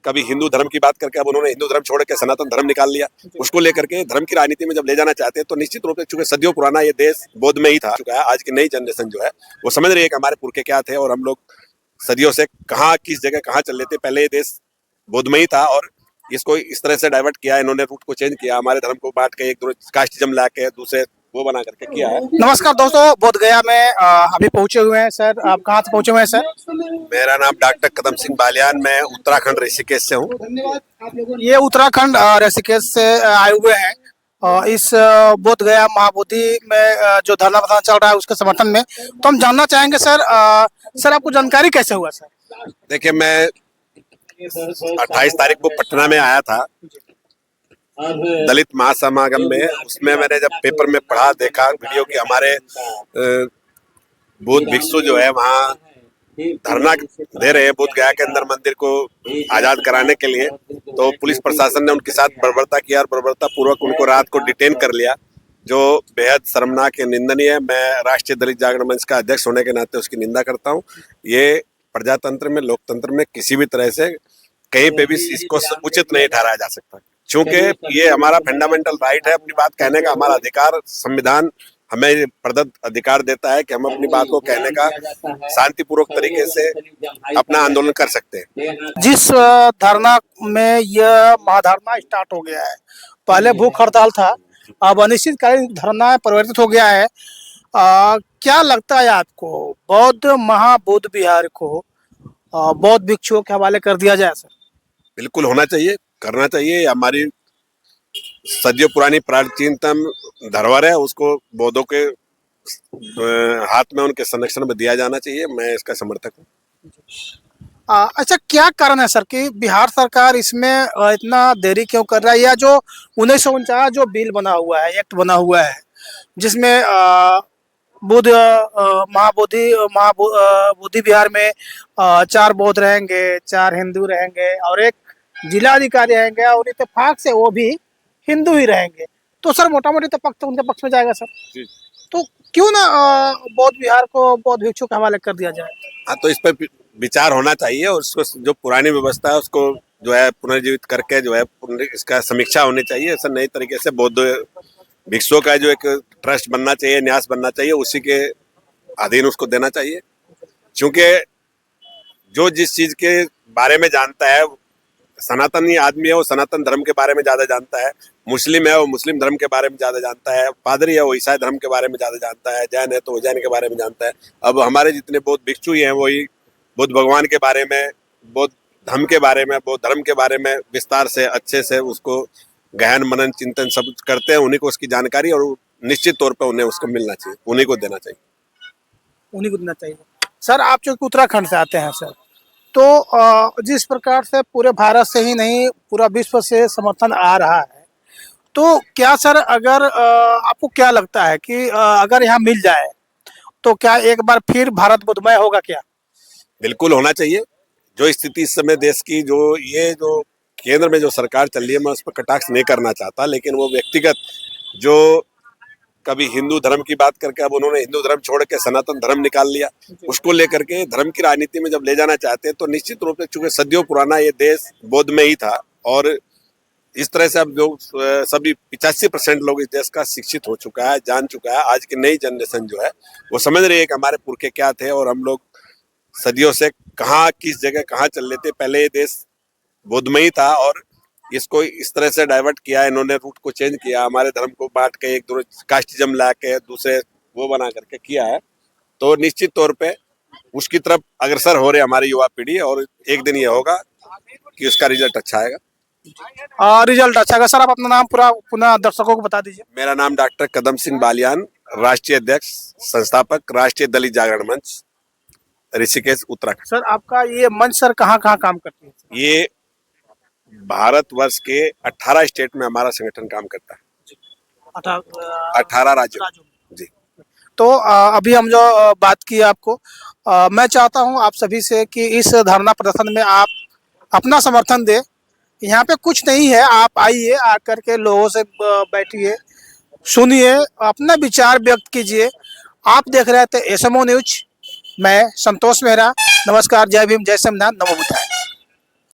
कभी हिंदू धर्म की बात करके अब उन्होंने हिंदू धर्म छोड़ के सनातन धर्म निकाल लिया। उसको लेकर के धर्म की राजनीति में जब ले जाना चाहते हैं तो निश्चित रूप से, चूंकि सदियों पुराना ये देश बौद्ध में ही था चुका है, आज की नई जनरेशन जो है वो समझ रही है कि हमारे पुरखे क्या थे और हम लोग सदियों से कहाँ किस जगह कहाँ चल रहे थे। पहले ये देश बौद्ध में ही था और इसको इस तरह से डाइवर्ट किया, इन्होंने रूट को चेंज किया, हमारे धर्म को बांट के एक कास्टिज्म ला के दूसरे वो बना करके किया है। नमस्कार दोस्तों, बोध गया में अभी पहुंचे हुए हैं। सर, आप कहाँ से पहुंचे हुए हैं सर? मेरा नाम डॉक्टर कदम सिंह बालियान, मैं उत्तराखंड ऋषिकेश से हूँ। ये उत्तराखंड ऋषिकेश से आए हुए हैं इस बोध गया महाबोधि में जो धरना प्रदर्शन चल रहा है उसके समर्थन में। तो हम जानना चाहेंगे सर, सर आपको जानकारी कैसे हुआ सर? देखिए, मैं 28 तारीख को पटना में आया था दलित महासमागम में। उसमें मैंने जब पेपर में पढ़ा, देखा वीडियो कि हमारे बौद्ध भिक्षु जो है वहाँ धरना दे रहे हैं बोध गया के अंदर मंदिर को आजाद कराने के लिए, तो पुलिस प्रशासन ने उनके साथ बर्बरता किया और बर्बरता पूर्वक उनको रात को डिटेन कर लिया, जो बेहद शर्मनाक और निंदनीय है। मैं राष्ट्रीय दलित जागरण मंच का अध्यक्ष होने के नाते उसकी निंदा करता हूँ। ये प्रजातंत्र में, लोकतंत्र में किसी भी तरह से कहीं पे भी इसको उचित नहीं ठहराया जा सकता, क्योंकि ये हमारा फंडामेंटल राइट है। अपनी बात कहने का हमारा अधिकार संविधान हमें प्रदत्त अधिकार देता है कि हम अपनी बात को कहने का शांतिपूर्वक तरीके से अपना आंदोलन कर सकते हैं। जिस धरना में यह महाधरना स्टार्ट हो गया है, पहले भूख हड़ताल था, अब अनिश्चितकालीन धरना परिवर्तित हो गया है। क्या लगता है आपको, बौद्ध महाबोध विहार को बौद्ध भिक्षुओं के हवाले कर दिया जाए सर? बिल्कुल होना चाहिए, करना चाहिए। हमारी सदियों पुरानी प्राचीनतम धरोहर है, उसको बौद्धों के हाथ में, उनके संरक्षण में दिया जाना चाहिए। मैं इसका समर्थक हूँ। अच्छा, क्या कारण है सर कि बिहार सरकार इसमें इतना देरी क्यों कर रहा है? या जो 1949 जो बिल बना हुआ है, एक्ट बना हुआ है, जिसमें बुद्ध बोधि विहार में 4 बौद्ध रहेंगे, 4 हिंदू रहेंगे और एक जिलाधिकारी रहेंगे और इत्तेफाक से वो भी हिंदू ही रहेंगे, तो सर मोटा मोटी तो पक्ष उनके पक्ष में जाएगा सर। तो क्यों ना बौद्ध विहार को बौद्ध भिक्षु के हवाले कर दिया जाए? हाँ, तो इस पर विचार होना चाहिए और उसको जो पुरानी व्यवस्था है उसको जो है पुनर्जीवित करके जो है इसका समीक्षा होनी चाहिए। ऐसा नई तरीके से बौद्ध भिक्षुओं का जो एक ट्रस्ट बनना चाहिए, न्यास बनना चाहिए, उसी के अधीन उसको देना चाहिए। क्योंकि जो जिस चीज के बारे में जानता है, सनातनी आदमी है वो सनातन धर्म के बारे में ज्यादा जानता है, मुस्लिम है वो मुस्लिम धर्म के बारे में ज्यादा जानता है, पादरी है वो ईसाई धर्म के बारे में ज्यादा जानता है, जैन है तो वो जैन के बारे में जानता है। अब हमारे जितने बौद्ध भिक्षु हैं वही बुद्ध भगवान के बारे में, बौद्ध धर्म के बारे में, बौद्ध धर्म के बारे में विस्तार से अच्छे से उसको गहन मनन चिंतन सब करते हैं। उन्हीं को उसकी जानकारी और निश्चित तौर पर उन्हें उसको मिलना चाहिए, उन्हीं को देना चाहिए। उन्हीं को देना चाहिए। सर, आप जो उत्तराखंड से आते हैं सर, तो जिस प्रकार से पूरे भारत से ही नहीं पूरा विश्व से समर्थन आ रहा है, तो क्या सर अगर आपको क्या लगता है कि अगर यहाँ मिल जाए तो क्या एक बार फिर भारत बुद्धमय होगा क्या? बिल्कुल होना चाहिए। जो स्थिति इस समय देश की, जो केंद्र में जो सरकार चल रही है, मैं उस पर कटाक्ष नहीं करना चाहता, लेकिन वो व्यक्तिगत जो कभी हिंदू धर्म की बात करके अब उन्होंने हिंदू धर्म छोड़ के सनातन धर्म निकाल लिया, उसको लेकर के धर्म की राजनीति में जब ले जाना चाहते हैं तो निश्चित रूप से, चूंकि सदियों पुराना ये देश बौद्ध में ही था और इस तरह से अब जो सभी 85% लोग इस देश का शिक्षित हो चुका है, जान चुका है। आज की नई जनरेशन जो है वो समझ रही है कि हमारे पुरखे क्या थे और हम लोग सदियों से कहाँ किस जगह कहाँ चल रहे थे। पहले ये देश बौद्ध में ही था और इसको इस तरह से डाइवर्ट किया, इन्होंने रूट को चेंज किया, हमारे धर्म को बांट के एक कास्टिज्म ला के दूसरे वो बना करके किया है। तो निश्चित तौर पे उसकी तरफ अग्रसर हो रहे हमारी युवा पीढ़ी और एक दिन ये होगा कि उसका रिजल्ट अच्छा आएगा। रिजल्ट अच्छा आएगा। सर, आप अपना नाम पूरा पुनः दर्शकों को बता दीजिए। मेरा नाम डॉक्टर कदम सिंह बालियान, राष्ट्रीय अध्यक्ष, संस्थापक, राष्ट्रीय दलित जागरण मंच, ऋषिकेश, उत्तराखंड। सर, आपका ये मंच सर कहाँ कहाँ काम करती है? ये भारतवर्ष के 18 स्टेट में हमारा संगठन काम करता है, 18 राज्यों जी। तो अभी हम जो बात की आपको, मैं चाहता हूं आप सभी से कि इस धरना प्रदर्शन में आप अपना समर्थन दें। यहाँ पे कुछ नहीं है, आप आइए, आकर के लोगों से बैठिए, सुनिए, अपना विचार व्यक्त कीजिए। आप देख रहे थे एसएमओ न्यूज, मैं संतोष मेहरा। नमस्कार, जय भीम, जय संविधान, नमो बुद्धाय।